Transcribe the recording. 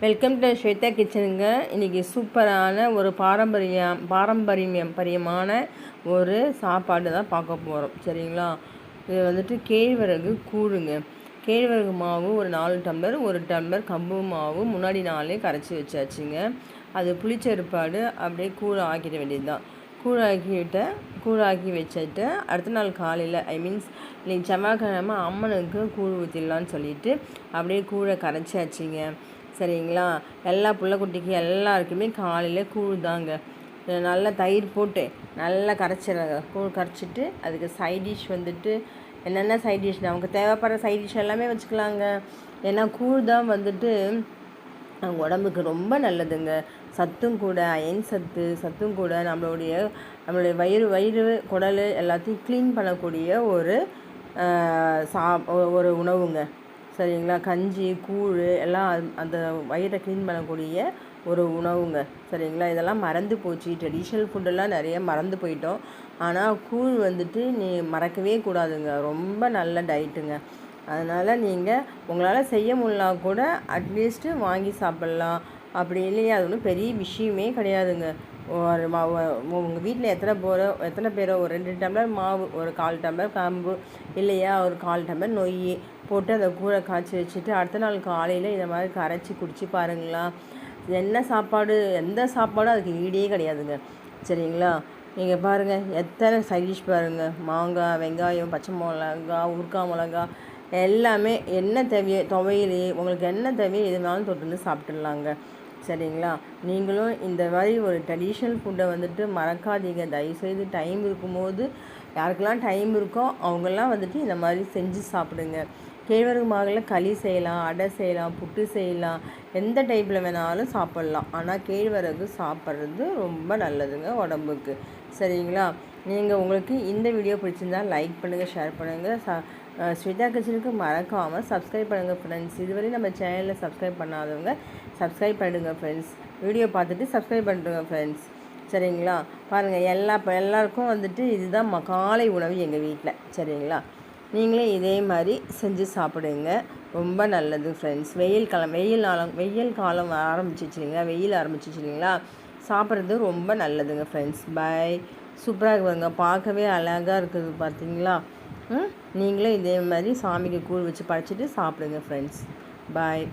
Welcome to Shweta கிச்சனுங்க. இன்றைக்கி சூப்பரான ஒரு பாரம்பரியமான ஒரு சாப்பாடு தான் பார்க்க போகிறோம். சரிங்களா? இது வந்துட்டு கேழ்வரகு கூழுங்க. கேழ்வரகு மாவு ஒரு 4 டம்ளர், 1 டம்ளர் கம்பு மாவு முன்னாடி நாளே கரைச்சி வச்சாச்சுங்க. அது புளிச்செருப்பாடு அப்படியே கூழ் ஆக்கிட வேண்டியது தான். கூழாக்கி வச்சுட்டு அடுத்த நாள் காலையில் இன்றைக்கி செவ்வாய்க்கிழமை அம்மனுக்கு கூழ் ஊற்றிடலான்னு சொல்லிவிட்டு அப்படியே கூழை கரைச்சாச்சுங்க. சரிங்களா? எல்லா பிள்ளைக்குட்டிக்கு எல்லாருக்குமே காலையில் கூழ் தாங்க. நல்லா தயிர் போட்டு நல்லா கரைச்சிடுறாங்க. கூழ் கரைச்சிட்டு அதுக்கு சைட் டிஷ் வந்துட்டு என்னென்ன சைட் டிஷ் நமக்கு தேவைப்படுற சைட் டிஷ் எல்லாமே வச்சுக்கலாங்க. ஏன்னா கூழ் தான் வந்துட்டு உடம்புக்கு ரொம்ப நல்லதுங்க. சத்தும் கூட, அயன் சத்தும் கூட, நம்மளுடைய வயிறு குடல் எல்லாத்தையும் க்ளீன் பண்ணக்கூடிய ஒரு உணவுங்க. சரிங்களா? கஞ்சி கூழ் எல்லாம் அந்த வயிறை க்ளீன் பண்ணக்கூடிய ஒரு உணவுங்க. சரிங்களா? இதெல்லாம் மறந்து போச்சு. ட்ரெடிஷ்னல் ஃபுட்டெல்லாம் நிறைய மறந்து போயிட்டோம். ஆனால் கூழ் வந்துட்டு மறக்கவே கூடாதுங்க. ரொம்ப நல்ல டயட்டுங்க. அதனால் நீங்கள் உங்களால் செய்ய முடியலனா கூட அட்லீஸ்ட்டு வாங்கி சாப்பிட்லாம். அப்படி இல்லையா அது ஒன்றும் பெரிய விஷயமே கிடையாதுங்க. உங்கள் வீட்டில் எத்தனை பேரோ ஒரு 2 டம்ளர் மாவு, ஒரு 1/4 டம்ளர் கம்பு, இல்லையா ஒரு 1/4 டம்ளர் நொய் போட்டு அந்த கூழை காய்ச்சி வச்சுட்டு அடுத்த நாள் காலையில் இந்த மாதிரி கரைச்சி குடிச்சு பாருங்களா. எந்த சாப்பாடும் அதுக்கு ஈடே கிடையாதுங்க. சரிங்களா? நீங்கள் பாருங்கள் எத்தனை சைடிஷ் பாருங்கள். மாங்காய், வெங்காயம், பச்சை மிளகா, உருக்காய் மிளகா எல்லாமே என்ன தேவையோ துவையல் உங்களுக்கு என்ன தேவையோ எது வேணாலும் தொட்டு வந்து சாப்பிட்டுடலாங்க. சரிங்களா? நீங்களும் இந்த மாதிரி ஒரு ட்ரெடிஷ்னல் ஃபுட்டை வந்துட்டு மறக்காதீங்க. தயவுசெய்து டைம் இருக்கும்போது யாருக்கெல்லாம் டைம் இருக்கோ அவங்கெல்லாம் வந்துட்டு இந்த மாதிரி செஞ்சு சாப்பிடுங்க. கேழ்வரகு மாவில் களி செய்யலாம், அடை செய்யலாம், புட்டு செய்யலாம், எந்த டைப்பில் வேணாலும் சாப்பிட்லாம். ஆனால் கேழ்வரகு சாப்பிட்றது ரொம்ப நல்லதுங்க உடம்புக்கு. சரிங்களா? உங்களுக்கு இந்த வீடியோ பிடிச்சிருந்தால் லைக் பண்ணுங்கள், ஷேர் பண்ணுங்கள். ஸ்வேதா கிச்சனுக்கு மறக்காமல் சப்ஸ்கிரைப் பண்ணுங்கள் ஃப்ரெண்ட்ஸ். இதுவரை நம்ம சேனலில் சப்ஸ்கிரைப் பண்ணாதவங்க சப்ஸ்கிரைப் பண்ணிடுங்க ஃப்ரெண்ட்ஸ். வீடியோ பார்த்துட்டு சப்ஸ்கிரைப் பண்ணிடுங்க ஃப்ரெண்ட்ஸ். சரிங்களா? பாருங்கள் எல்லாருக்கும் வந்துட்டு இதுதான் காலை உணவு எங்கள் வீட்டில். சரிங்களா? நீங்களே இதே மாதிரி செஞ்சு சாப்பிடுங்க. ரொம்ப நல்லது ஃப்ரெண்ட்ஸ். வெயில் காலம் ஆரம்பிச்சிச்சிங்களா? சாப்பிட்றது ரொம்ப நல்லதுங்க ஃப்ரெண்ட்ஸ். பை. சூப்பராக இருக்குங்க. பார்க்கவே அழகாக இருக்குது பார்த்தீங்களா? நீங்களே இதே மாதிரி சாமிக்கு கூழ் வச்சு படைச்சிட்டு சாப்பிடுங்க ஃப்ரெண்ட்ஸ். பாய்.